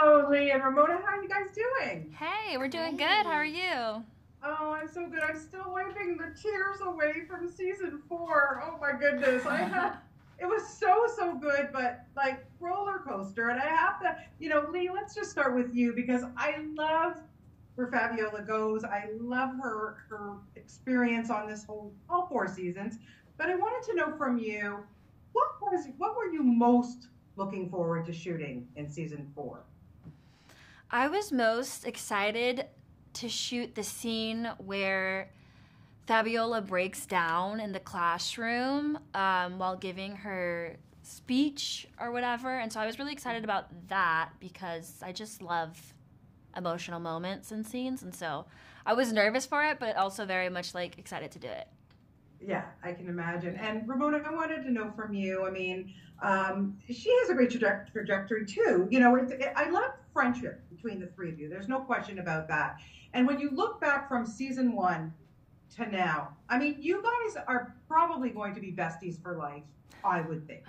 Hello, Lee and Ramona. How are you guys doing? Hey, we're doing good. How are Hey. you? Oh, I'm so good. I'm still wiping the tears away from season 4. Oh my goodness. It was so good, but like roller coaster. And I have to, Lee, let's just start with you because I love where Fabiola goes. I love her experience on this whole all 4 seasons. But I wanted to know from you, what were you most looking forward to shooting in season 4? I was most excited to shoot the scene where Fabiola breaks down in the classroom while giving her speech or whatever. And so I was really excited about that because I just love emotional moments and scenes. And so I was nervous for it, but also very much like excited to do it. Yeah, I can imagine. And Ramona, I wanted to know from you. I mean, she has a great trajectory too. I love friendship between the three of you. There's no question about that. And when you look back from season 1 to now, I mean, you guys are probably going to be besties for life, I would think.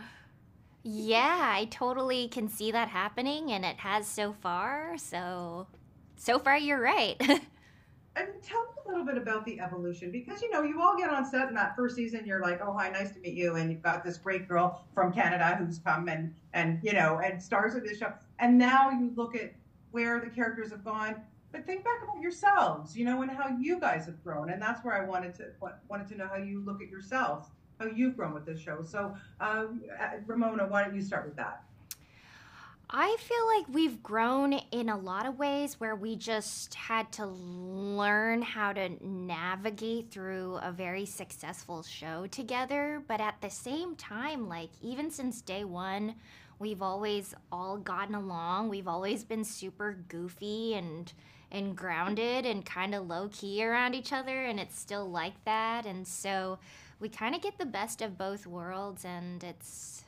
Yeah, I totally can see that happening, and it has so far. So far, you're right. And tell me a little bit about the evolution because you all get on set in that first season. You're like, oh hi, nice to meet you, and you've got this great girl from Canada who's come and stars in this show. And now you look at where the characters have gone, but think back about yourselves, and how you guys have grown. And that's where I wanted to know how you look at yourselves, how you've grown with this show. So, Ramona, why don't you start with that? I feel like we've grown in a lot of ways where we just had to learn how to navigate through a very successful show together. But at the same time, like, even since day one, we've always all gotten along. We've always been super goofy and grounded and kind of low key around each other, and it's still like that. And so we kind of get the best of both worlds, and it's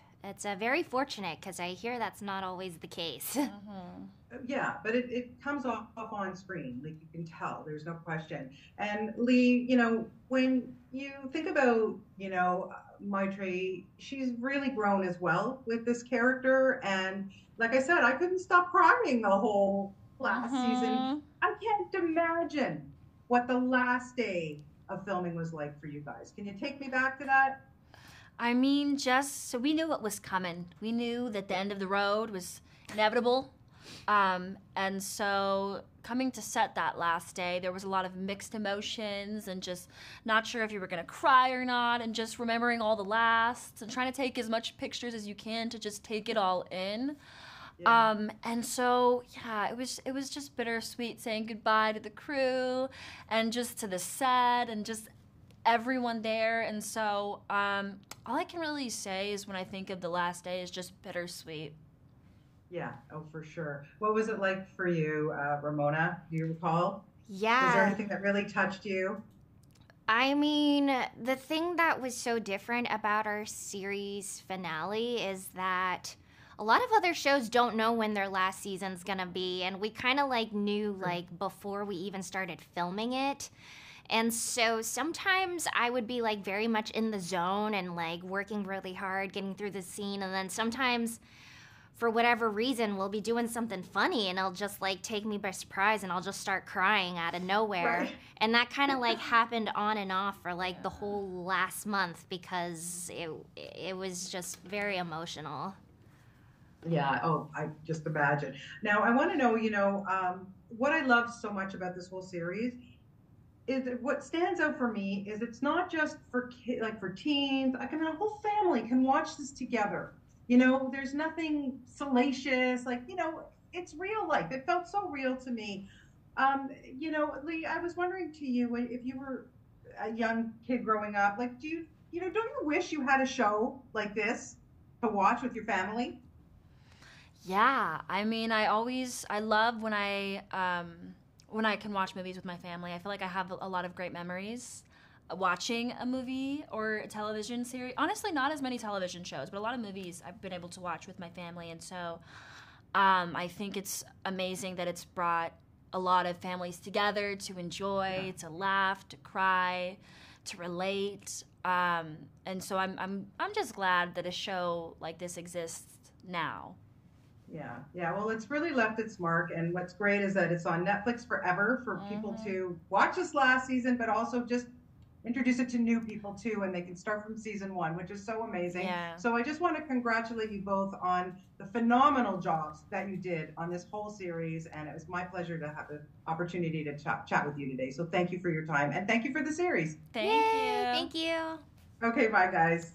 very fortunate because I hear that's not always the case. Mm-hmm. Yeah, but it comes off on screen, like you can tell. There's no question. And Lee, when you think about Maitre, she's really grown as well with this character. And like I said, I couldn't stop crying the whole last season. Mm-hmm. I can't imagine what the last day of filming was like for you guys. Can you take me back to that? I mean, just so we knew what was coming. We knew that the end of the road was inevitable. And so coming to set that last day, there was a lot of mixed emotions and just not sure if you were going to cry or not, and just remembering all the lasts and trying to take as much pictures as you can to just take it all in. Yeah. And so yeah, it was just bittersweet saying goodbye to the crew and just to the set and just everyone there. And so all I can really say is when I think of the last day is just bittersweet. Yeah, oh, for sure. What was it like for you, Ramona? Do you recall? Was there Yeah, anything that really touched you? I mean, the thing that was so different about our series finale is that a lot of other shows don't know when their last season's gonna be, and we kind of like knew Sure. like before we even started filming it. And so sometimes I would be like very much in the zone and like working really hard getting through the scene, and then sometimes for whatever reason we'll be doing something funny and it'll just like take me by surprise and I'll just start crying out of nowhere. Right. And that kind of like happened on and off for like the whole last month because it was just very emotional. Yeah, oh, I just imagine. Now, I want to know, what I love so much about this whole series is that what stands out for me is it's not just for like for teens. I mean, a whole family can watch this together. There's nothing salacious. Like, it's real life. It felt so real to me. Lee, I was wondering to you if you were a young kid growing up, like, don't you wish you had a show like this to watch with your family? Yeah, I mean, I love when I can watch movies with my family. I feel like I have a lot of great memories watching a movie or a television series. Honestly, not as many television shows, but a lot of movies I've been able to watch with my family. And so I think it's amazing that it's brought a lot of families together to Yeah. enjoy, to laugh, to cry, to relate. And so I'm just glad that a show like this exists now. Yeah. Well, it's really left its mark, and what's great is that it's on Netflix forever for people Mm-hmm. to watch this last season, but also just introduce it to new people too, and they can start from season one, which is so amazing. Yeah. So I just want to congratulate you both on the phenomenal jobs that you did on this whole series, and it was my pleasure to have the opportunity to chat with you today. So thank you for your time, and thank you for the series. Thank Yay! you. Thank you. Okay, bye guys.